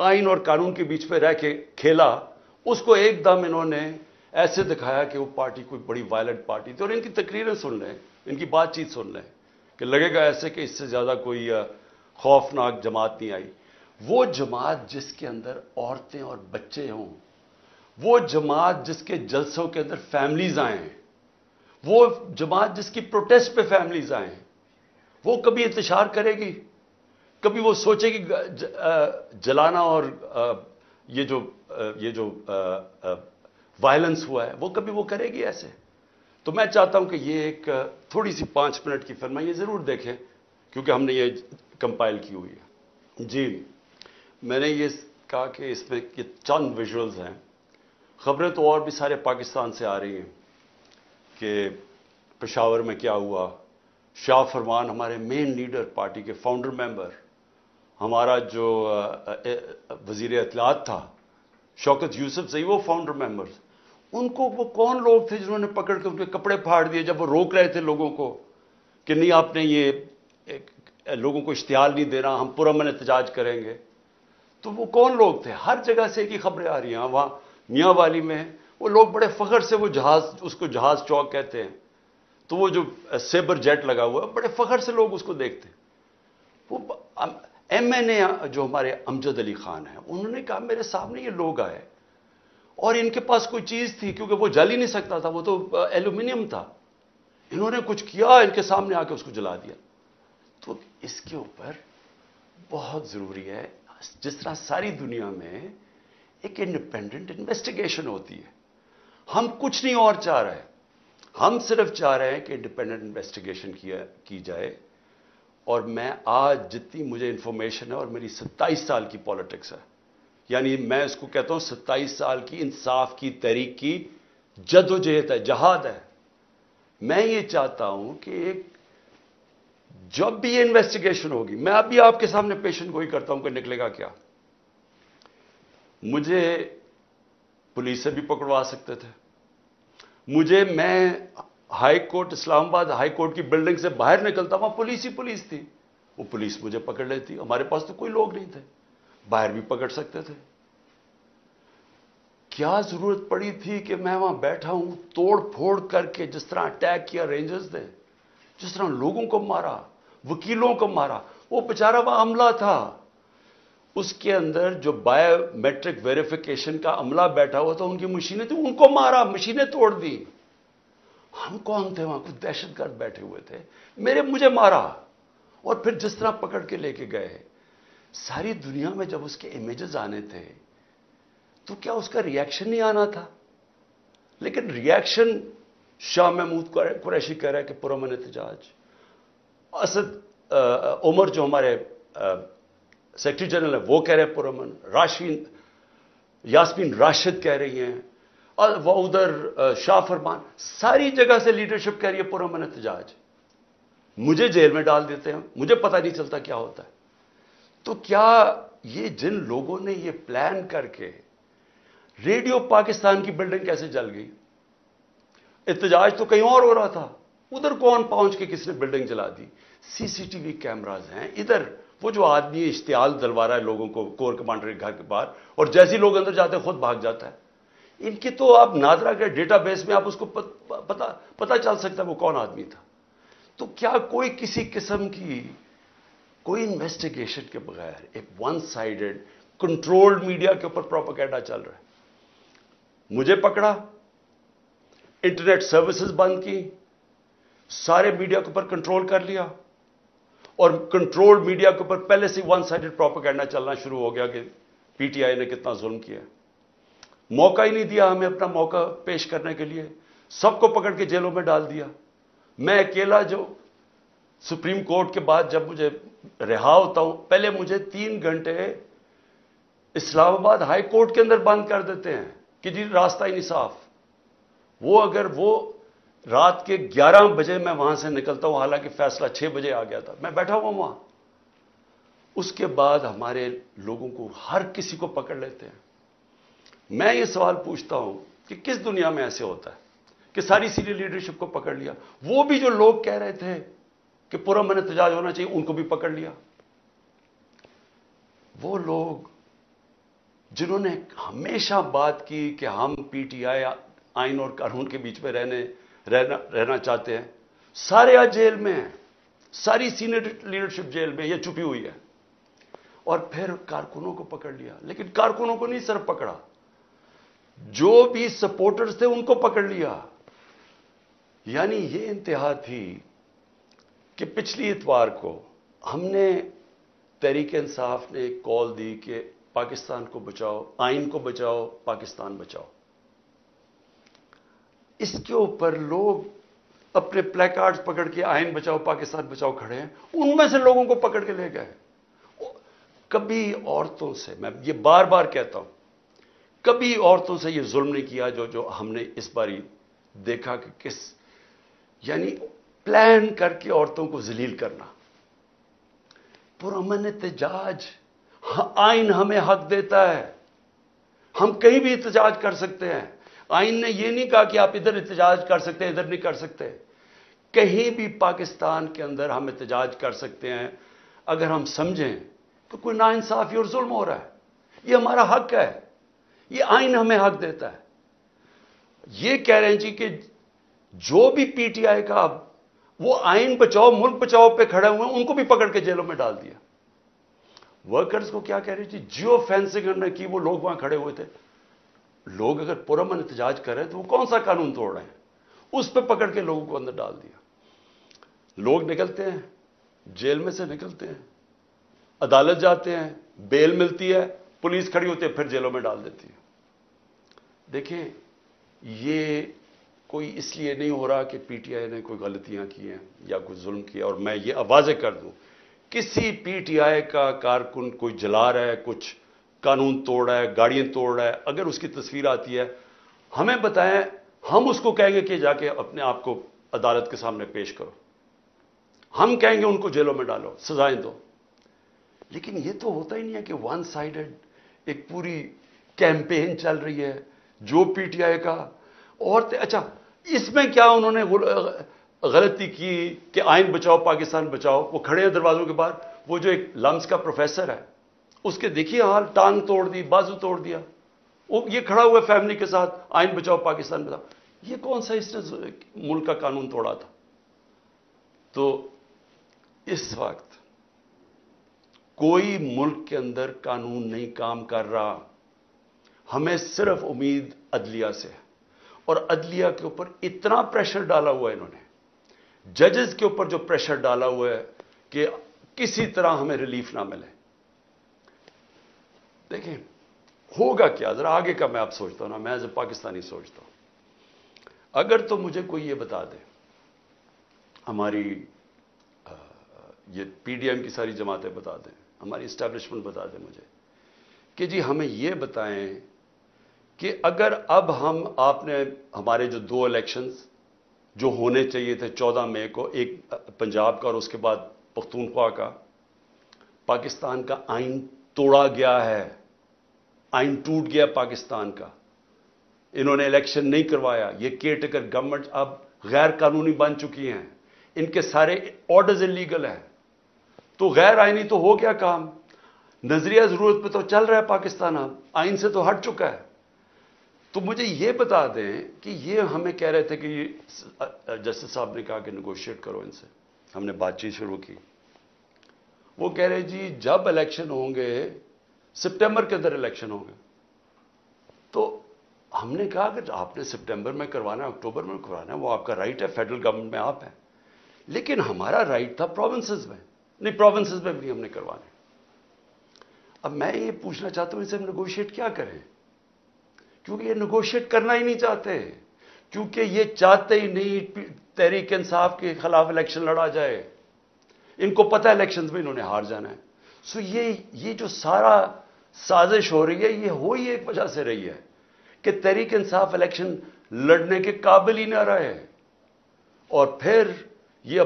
آئین اور قانون کے بیچ پہ رہ کے کھیلا، اس کو ایک دم انہوں نے ایسے دکھایا کہ وہ پارٹی کوئی بڑی وائلنٹ پارٹی تھی. اور ان کی تقریریں سن لیں، ان کی بات چیت سن لیں کہ لگے گا ایسے کہ اس سے زیادہ کوئی خوفناک جماعت نہیں آئی. وہ جماعت جس کے اندر عورتیں اور بچے ہوں، وہ جماعت جس کے جلسوں کے اندر فیملیز آئیں، وہ جماعت جس کی پروٹیسٹ پہ فیملیز آئیں، وہ کبھی انتشار کرے گی؟ کبھی وہ سوچے گی جلانا اور یہ جو وائلنس ہوا ہے وہ کبھی وہ کرے گی ایسے؟ تو میں چاہتا ہوں کہ یہ ایک تھوڑی سی 5 منٹ کی فلم ہے، یہ ضرور دیکھیں کیونکہ ہم نے یہ کمپائل کی ہوئی ہے. جی میں نے یہ کہا کہ اس میں یہ چند ویژولز ہیں. خبریں تو اور بھی سارے پاکستان سے آ رہی ہیں کہ پشاور میں کیا ہوا. شاہ فرمان ہمارے مین لیڈر، پارٹی کے فاؤنڈر ممبر، ہمارا جو وزیر اطلاعات تھا شوکت یوسف زئی، وہ فاؤنڈر ممبرز، ان کو وہ کون لوگ تھے جنہوں نے پکڑ کے ان کے کپڑے پھاڑ دیے جب وہ روک رہے تھے لوگوں کو کہ نہیں آپ نے یہ لوگوں کو اشتعال نہیں دینا، ہم پرامن احتجاج کریں گے. تو وہ کون لوگ تھے؟ ہر جگہ سے ایک ہی خبریں آ رہی ہیں. وہاں میاں والی میں وہ لوگ بڑے فخر سے وہ جہاز، اس کو جہاز چوک کہتے ہیں، تو وہ جو سیبر جیٹ لگا ہوا ہے بڑے فخر سے لوگ اس کو دیکھتے ہیں. وہ ایم این اے جو ہمارے امجد علی خان ہیں، انہوں نے کہا میرے سامنے یہ لوگ آئے اور ان کے پاس کوئی چیز تھی کیونکہ وہ جل ہی نہیں سکتا تھا، وہ تو ایلومینیم تھا، انہوں نے کچھ کیا ان کے سامنے آ کے اس کو جلا دیا. تو اس کے اوپر بہت ضروری ہے، جس طرح ساری دنیا میں ایک انڈیپینڈنٹ انویسٹیگیشن ہوتی ہے. ہم کچھ نہیں اور چاہ رہے، ہم صرف چاہ رہے ہیں کہ انڈیپینڈنٹ انویسٹیگیشن کی جائے. اور میں آج جتنی مجھے انفارمیشن ہے، اور میری 27 سال کی پالیٹکس ہے، یعنی میں اس کو کہتا ہوں 27 سال کی انصاف کی تحریک کی جدوجہد ہے، جہاد ہے. میں یہ چاہتا ہوں کہ ایک جب بھی یہ انویسٹیگیشن ہوگی، میں ابھی آپ کے سامنے پیشن گوئی کرتا ہوں کہ نکلے گا کیا. مجھے پولیس سے بھی پکڑوا سکتے تھے، میں ہائی کورٹ، اسلام آباد ہائی کورٹ کی بلڈنگ سے باہر نکلتا، وہاں پولیس ہی پولیس تھی، وہ پولیس مجھے پکڑ لیتی. ہمارے پاس تو کوئی لوگ نہیں تھے، باہر بھی پکڑ سکتے تھے. کیا ضرورت پڑی تھی کہ میں وہاں بیٹھا ہوں توڑ پھوڑ کر کے، جس طرح اٹیک کیا رینجرز نے، جس طرح لوگوں کو مارا، وکیلوں کو مارا. وہ بیچارہ وہاں عملہ تھا، اس کے اندر جو بایو میٹرک ویریفیکیشن کا عملہ بیٹھا ہوا تھا، ان کی مشینیں تھیں، ان کو مارا، مشینیں توڑ دی. ہم کون تھے وہاں؟ کچھ دہشت گرد بیٹھے ہوئے تھے، مجھے مارا. اور پھر جس طرح پکڑ کے لے کے گئے، ساری دنیا میں جب اس کے امیجز آنے تھے تو کیا اس کا ری ایکشن نہیں آنا تھا؟ لیکن ری ایکشن شاہ محمود قریشی کہہ رہا ہے کہ پرامن احتجاج. اسد عمر جو ہمارے سیکرٹری جنرل ہیں وہ کہہ رہے ہیں پرامن. یاسمین راشد کہہ رہی ہیں، اور وہ ادھر شاہ فرمان، ساری جگہ سے لیڈرشپ کہہ رہی ہے پرامن احتجاج. مجھے جیل میں ڈال دیتے ہیں، مجھے پتہ نہیں چلتا کیا ہوتا ہے. تو کیا یہ جن لوگوں نے یہ پلان کر کے، ریڈیو پاکستان کی بلڈنگ کیسے جل گئی؟ احتجاج تو کہیں اور ہو رہا تھا، ادھر کون پہنچ کے کس نے بلڈنگ جلا دی؟ سی سی ٹی وی کیمراز ہیں ادھر. وہ جو آدمی اشتعال دلوا رہا ہے لوگوں کو کور کمانڈر کے گھر کے باہر، اور جیسے لوگ اندر جاتے ہیں خود بھاگ جاتا ہے. ان کی تو آپ نادرا کے ڈیٹا بیس میں آپ اس کو پتہ چل سکتا ہے وہ کون آدمی تھا. تو کیا کوئی کسی قسم کی کوئی انویسٹیگیشن کے بغیر ایک ون سائیڈڈ کنٹرولڈ میڈیا کے اوپر پروپیگنڈا چل رہا ہے؟ مجھے پکڑا، انٹرنیٹ سروسز بند کی، سارے میڈیا کے اوپر کنٹرول کر لیا، اور کنٹرول میڈیا کے اوپر پہلے سے ون سائیڈڈ پروپیگنڈا چلنا شروع ہو گیا کہ پی ٹی آئی نے کتنا ظلم کیا. موقع ہی نہیں دیا ہمیں اپنا موقع پیش کرنے کے لیے، سب کو پکڑ کے جیلوں میں ڈال دیا. میں اکیلا جو سپریم کورٹ کے بعد جب مجھے رہا ہوتا ہوں، پہلے مجھے 3 گھنٹے اسلام آباد ہائی کورٹ کے اندر بند کر دیتے ہیں کہ جی راستہ ہی نہیں صاف. اگر وہ رات کے 11 بجے میں وہاں سے نکلتا ہوں، حالانکہ فیصلہ 6 بجے آ گیا تھا، میں بیٹھا ہوا وہاں. اس کے بعد ہمارے لوگوں کو ہر کسی کو پکڑ لیتے ہیں. میں یہ سوال پوچھتا ہوں کہ کس دنیا میں ایسے ہوتا ہے کہ ساری سینئر لیڈرشپ کو پکڑ لیا؟ وہ بھی جو لوگ کہہ رہے تھے کہ پرامن احتجاج ہونا چاہیے، ان کو بھی پکڑ لیا. وہ لوگ جنہوں نے ہمیشہ بات کی کہ ہم پی ٹی آئی آئین اور قانون کے بیچ میں رہنا چاہتے ہیں، سارے آج جیل میں ہیں، ساری سینئر لیڈرشپ جیل میں، یہ چھپی ہوئی ہے. اور پھر کارکنوں کو پکڑ لیا، لیکن کارکنوں کو نہیں صرف پکڑا، جو بھی سپورٹرز تھے ان کو پکڑ لیا. یعنی یہ انتہا تھی کہ پچھلی اتوار کو ہم نے تحریک انصاف نے ایک کال دی کہ پاکستان کو بچاؤ، آئین کو بچاؤ، پاکستان بچاؤ. اس کے اوپر لوگ اپنے پلے کارڈز پکڑ کے آئین بچاؤ پاکستان بچاؤ کھڑے ہیں. ان میں سے لوگوں کو پکڑ کے لے گئے. کبھی عورتوں سے، میں یہ بار بار کہتا ہوں، کبھی عورتوں سے یہ ظلم نہیں کیا جو ہم نے اس باری دیکھا کہ یعنی پلان کر کے عورتوں کو ذلیل کرنا. پرامن احتجاج، آئین ہمیں حق دیتا ہے، ہم کہیں بھی احتجاج کر سکتے ہیں. آئین نے یہ نہیں کہا کہ آپ ادھر احتجاج کر سکتے ہیں ادھر نہیں کر سکتے. کہیں بھی پاکستان کے اندر ہم احتجاج کر سکتے ہیں اگر ہم سمجھیں کہ کوئی ناانصافی اور ظلم ہو رہا ہے. یہ ہمارا حق ہے، یہ آئین ہمیں حق دیتا ہے. یہ کہہ رہے ہیں جی کہ جو بھی پی ٹی آئی کا وہ آئین بچاؤ ملک بچاؤ پہ کھڑے ہوئے ہیں ان کو بھی پکڑ کے جیلوں میں ڈال دیا. ورکرز کو کیا کہہ رہی تھی؟ جیو فینسنگ ہم نے کی، وہ لوگ وہاں کھڑے ہوئے تھے. لوگ اگر پرامن احتجاج کر رہے ہیں تو وہ کون سا قانون توڑ رہے ہیں؟ اس پہ پکڑ کے لوگوں کو اندر ڈال دیا. لوگ نکلتے ہیں، جیل میں سے نکلتے ہیں، عدالت جاتے ہیں، بیل ملتی ہے، پولیس کھڑی ہوتی ہے، پھر جیلوں میں ڈال دیتی ہے. دیکھیں یہ کوئی اس لیے نہیں ہو رہا کہ پی ٹی آئی نے کوئی غلطیاں کی ہیں یا کوئی ظلم کیا. اور میں یہ واضح کر دوں، کسی پی ٹی آئی کا کارکن کوئی جلا رہا ہے، کچھ قانون توڑ رہا ہے، گاڑیاں توڑ رہا ہے، اگر اس کی تصویر آتی ہے ہمیں بتائیں، ہم اس کو کہیں گے کہ جا کے اپنے آپ کو عدالت کے سامنے پیش کرو. ہم کہیں گے ان کو جیلوں میں ڈالو، سزائیں دو. لیکن یہ تو ہوتا ہی نہیں ہے کہ ون سائیڈڈ ایک پوری کیمپین چل رہی ہے جو پی ٹی آئی کا. اور اچھا اس میں کیا انہوں نے غلطی کی کہ آئین بچاؤ پاکستان بچاؤ؟ وہ کھڑے ہیں دروازوں کے باہر، وہ جو ایک لمس کا پروفیسر ہے اس کے دیکھیے حال، ٹانگ توڑ دی، بازو توڑ دیا. وہ یہ کھڑا ہوا فیملی کے ساتھ، آئین بچاؤ پاکستان بچاؤ. یہ کون سا اس نے ملک کا قانون توڑا تھا؟ تو اس وقت کوئی ملک کے اندر قانون نہیں کام کر رہا. ہمیں صرف امید عدلیہ سے ہے، اور عدلیہ کے اوپر اتنا پریشر ڈالا ہوا ہے انہوں نے، ججز کے اوپر جو پریشر ڈالا ہوا ہے کہ کسی طرح ہمیں ریلیف نہ ملے. دیکھیں ہوگا کیا، ذرا آگے کا میں آپ سوچتا ہوں نا، میں ایز اے پاکستانی سوچتا ہوں. اگر تو مجھے کوئی یہ بتا دے، ہماری یہ پی ڈی ایم کی ساری جماعتیں بتا دیں، ہماری اسٹیبلشمنٹ بتا دیں مجھے کہ جی ہمیں یہ بتائیں کہ اگر اب آپ نے ہمارے جو 2 الیکشنز جو ہونے چاہیے تھے 14 مئی کو، ایک پنجاب کا اور اس کے بعد پختونخوا کا، پاکستان کا آئین توڑا گیا ہے، آئین ٹوٹ گیا پاکستان کا، انہوں نے الیکشن نہیں کروایا، یہ کیئر ٹیکر گورنمنٹ اب غیر قانونی بن چکی ہیں، ان کے سارے آرڈرز انلیگل ہیں. تو غیر آئینی تو ہو گیا کام، نظریہ ضرورت پہ تو چل رہا ہے پاکستان، اب آئین سے تو ہٹ چکا ہے. تو مجھے یہ بتا دیں کہ یہ ہمیں کہہ رہے تھے کہ جسٹس صاحب نے کہا کہ نیگوشیٹ کرو ان سے، ہم نے بات چیت شروع کی. وہ کہہ رہے جی جب الیکشن ہوں گے سپٹمبر کے اندر الیکشن ہوں گے. تو ہم نے کہا کہ آپ نے سپٹمبر میں کروانا ہے، اکتوبر میں کروانا ہے، وہ آپ کا رائٹ ہے، فیڈرل گورنمنٹ میں آپ ہیں. لیکن ہمارا رائٹ تھا پروونسز میں، نہیں پروونسز میں بھی ہم نے کروانے. اب میں یہ پوچھنا چاہتا ہوں ان سے ہم نیگوشیٹ کیا کریں؟ کیونکہ یہ نیگوشیٹ کرنا ہی نہیں چاہتے، کیونکہ یہ چاہتے ہی نہیں تحریک انصاف کے خلاف الیکشن لڑا جائے. ان کو پتہ ہے الیکشنز میں انہوں نے ہار جانا ہے. سو یہ جو سارا سازش ہو رہی ہے یہ ہو ہی ایک وجہ سے رہی ہے کہ تحریک انصاف الیکشن لڑنے کے قابل ہی نہ رہے. اور پھر یہ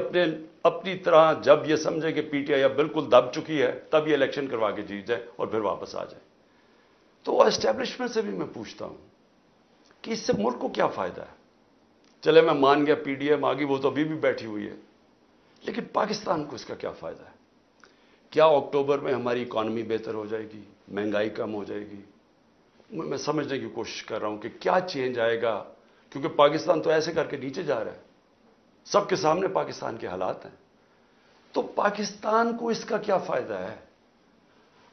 اپنی طرح جب یہ سمجھے کہ پی ٹی آئی اب بالکل دب چکی ہے تب یہ الیکشن کروا کے جیت جائے اور پھر واپس آ جائے. تو اسٹیبلشمنٹ سے بھی میں پوچھتا ہوں کہ اس سے ملک کو کیا فائدہ ہے؟ چلے میں مان گیا پی ڈی ایم آگی، وہ تو ابھی بھی بیٹھی ہوئی ہے، لیکن پاکستان کو اس کا کیا فائدہ ہے؟ کیا اکتوبر میں ہماری اکانومی بہتر ہو جائے گی، مہنگائی کم ہو جائے گی، میں سمجھنے کی کوشش کر رہا ہوں کہ کیا چینج آئے گا، کیونکہ پاکستان تو ایسے کر کے نیچے جا رہا ہے، سب کے سامنے پاکستان کے حالات ہیں. تو پاکستان کو اس کا کیا فائدہ ہے؟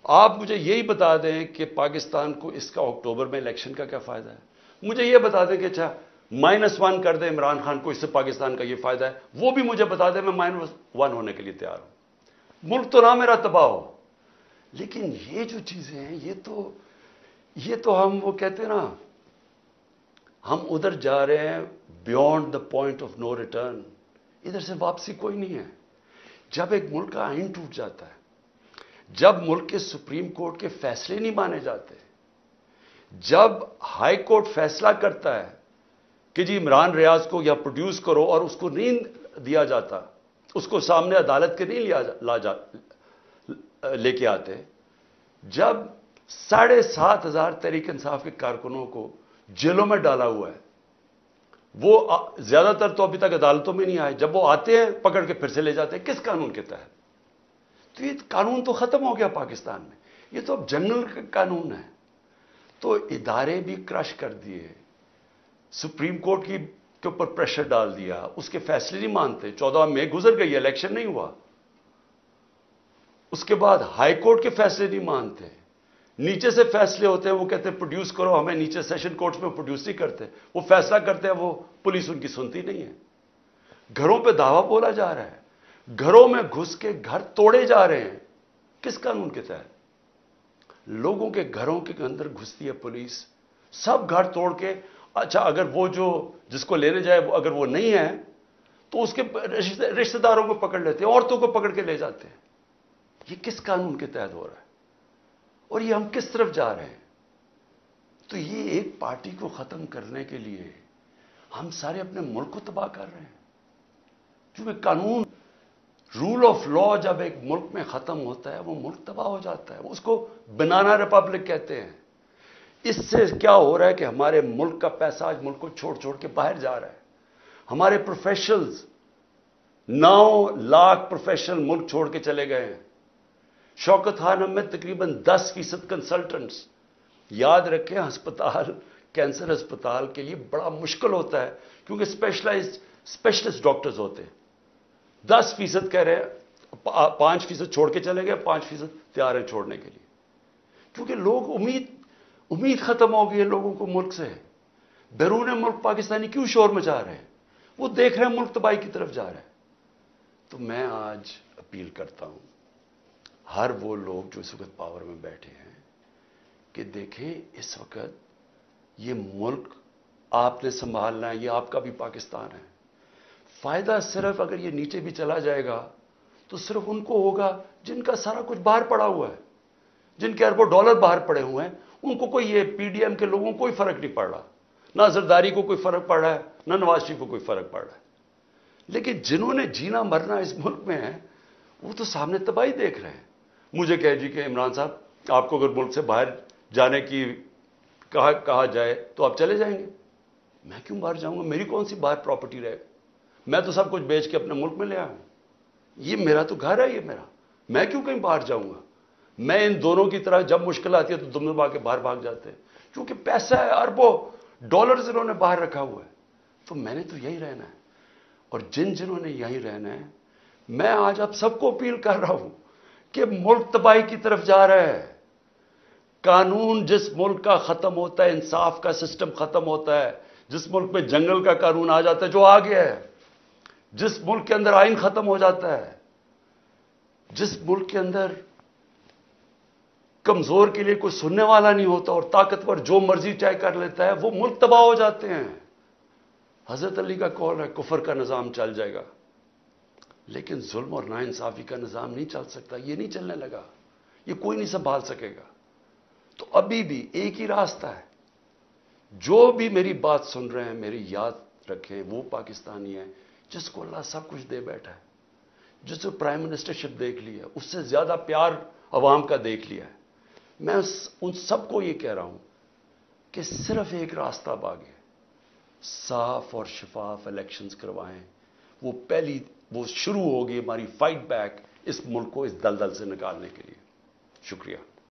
آپ مجھے یہی بتا دیں کہ پاکستان کو اس کا اکتوبر میں الیکشن کا کیا فائدہ ہے. مجھے یہ بتا دیں کہ اچھا -1 کر دیں عمران خان کو، اس سے پاکستان کا یہ فائدہ ہے، وہ بھی مجھے بتا دیں، میں -1 ہونے کے لیے تیار ہوں. ملک تو نہ میرا تباہ ہو، لیکن یہ جو چیزیں ہیں یہ تو ہم وہ کہتے ہیں نا، ہم ادھر جا رہے ہیں beyond the point of no return, ادھر سے واپسی کوئی نہیں ہے. جب ایک ملک کا آئین ٹوٹ جاتا ہے، جب ملک کے سپریم کورٹ کے فیصلے نہیں مانے جاتے، جب ہائی کورٹ فیصلہ کرتا ہے کہ جی عمران ریاض کو یا پروڈیوس کرو اور اس کو نہیں دیا جاتا، اس کو سامنے عدالت کے نہیں لے کے آتے، جب 7,500 تحریک انصاف کے کارکنوں کو جیلوں میں ڈالا ہوا ہے، وہ زیادہ تر تو ابھی تک عدالتوں میں نہیں آئے، جب وہ آتے ہیں پکڑ کے پھر سے لے جاتے ہیں. کس قانون کے تحت؟ تو یہ قانون تو ختم ہو گیا پاکستان میں، یہ تو اب جنرل قانون ہے. تو ادارے بھی کرش کر دیے، سپریم کورٹ کے اوپر پریشر ڈال دیا، اس کے فیصلے نہیں مانتے. 14 مئی گزر گئی، الیکشن نہیں ہوا. اس کے بعد ہائی کورٹ کے فیصلے نہیں مانتے، نیچے سے فیصلے ہوتے ہیں، وہ کہتے ہیں پروڈیوس کرو، ہمیں نیچے سیشن کورٹس میں پروڈیوس نہیں کرتے، وہ فیصلہ کرتے ہیں، وہ پولیس ان کی سنتی نہیں ہے. گھروں پہ دعویٰ بولا جا رہا ہے، گھروں میں گھس کے گھر توڑے جا رہے ہیں. کس قانون کے تحت؟ لوگوں کے گھروں کے اندر گھستی ہے پولیس، سب گھر توڑ کے. اچھا اگر وہ جس کو لینے جائے اگر وہ نہیں ہے تو اس کے رشتہ داروں کو پکڑ لیتے ہیں، عورتوں کو پکڑ کے لے جاتے ہیں. یہ کس قانون کے تحت ہو رہا ہے اور یہ ہم کس طرف جا رہے ہیں؟ تو یہ ایک پارٹی کو ختم کرنے کے لیے ہم سارے اپنے ملک کو تباہ کر رہے ہیں. کیونکہ قانون، رول آف لا جب ایک ملک میں ختم ہوتا ہے وہ ملک تباہ ہو جاتا ہے. اس کو بنانا ریپبلک کہتے ہیں. اس سے کیا ہو رہا ہے کہ ہمارے ملک کا پیسہ آج ملک کو چھوڑ چھوڑ کے باہر جا رہا ہے. ہمارے پروفیشنلز 9 لاکھ پروفیشنل ملک چھوڑ کے چلے گئے ہیں. شوکت خانم میں تقریباً 10% کنسلٹنٹس. یاد رکھیں ہسپتال، کینسر ہسپتال کے لیے بڑا مشکل ہوتا ہے کیونکہ اسپیشلسٹ ڈاکٹرز ہوتے ہیں. 10% کہہ رہے ہیں، 5% چھوڑ کے چلے گئے، 5% تیار ہیں چھوڑنے کے لیے. کیونکہ لوگ امید ختم ہو گئی ہے لوگوں کو ملک سے. بیرون ملک پاکستانی کیوں شور مچا رہے ہیں؟ وہ دیکھ رہے ہیں ملک تباہی کی طرف جا رہے ہیں. تو میں آج اپیل کرتا ہوں ہر وہ لوگ جو اس وقت پاور میں بیٹھے ہیں کہ دیکھیں اس وقت یہ ملک آپ نے سنبھالنا ہے، یہ آپ کا بھی پاکستان ہے. فائدہ صرف اگر یہ نیچے بھی چلا جائے گا تو صرف ان کو ہوگا جن کا سارا کچھ باہر پڑا ہوا ہے، جن کے اربوں ڈالر باہر پڑے ہوئے ہیں. ان کو کوئی، یہ پی ڈی ایم کے لوگوں کو کوئی فرق نہیں پڑ رہا، نہ زرداری کو کوئی فرق پڑ رہا ہے، نہ نواز شریف کو کوئی فرق پڑ رہا ہے. لیکن جنہوں نے جینا مرنا اس ملک میں ہے وہ تو سامنے تباہی دیکھ رہے ہیں. مجھے کہہ جی کہ عمران صاحب آپ کو اگر ملک سے باہر جانے کی کہا جائے تو آپ چلے جائیں گے. میں کیوں باہر جاؤں گا؟ میری کون سی باہر پراپرٹی رہے؟ میں تو سب کچھ بیچ کے اپنے ملک میں لے آیا ہوں. یہ میرا تو گھر ہے، یہ میرا. میں کیوں کہیں باہر جاؤں گا؟ میں ان دونوں کی طرح جب مشکل آتی ہے تو دم دبا کے باہر بھاگ جاتے ہیں کیونکہ پیسہ ہے، اربوں ڈالرز انہوں نے باہر رکھا ہوا ہے. تو میں نے تو یہی رہنا ہے. اور جنہوں نے یہی رہنا ہے، میں آج آپ سب کو اپیل کر رہا ہوں کہ ملک تباہی کی طرف جا رہا ہے. قانون جس ملک کا ختم ہوتا ہے، انصاف کا سسٹم ختم ہوتا ہے، جس ملک میں جنگل کا قانون آ جاتا ہے جو آ گیا ہے، جس ملک کے اندر آئین ختم ہو جاتا ہے، جس ملک کے اندر کمزور کے لیے کوئی سننے والا نہیں ہوتا اور طاقتور جو مرضی چاہے کر لیتا ہے، وہ ملک تباہ ہو جاتے ہیں. حضرت علی کا قول ہے کفر کا نظام چل جائے گا لیکن ظلم اور ناانصافی کا نظام نہیں چل سکتا. یہ نہیں چلنے لگا، یہ کوئی نہیں سنبھال سکے گا. تو ابھی بھی ایک ہی راستہ ہے. جو بھی میری بات سن رہے ہیں میری یاد رکھیں، وہ پاکستانی ہے جس کو اللہ سب کچھ دے بیٹھا ہے، جس نے پرائم منسٹرشپ دیکھ لی ہے، اس سے زیادہ پیار عوام کا دیکھ لیا ہے. میں ان سب کو یہ کہہ رہا ہوں کہ صرف ایک راستہ باقی ہے، صاف اور شفاف الیکشنز کروائیں. وہ شروع ہوگی ہماری فائٹ بیک اس ملک کو اس دلدل سے نکالنے کے لیے. شکریہ.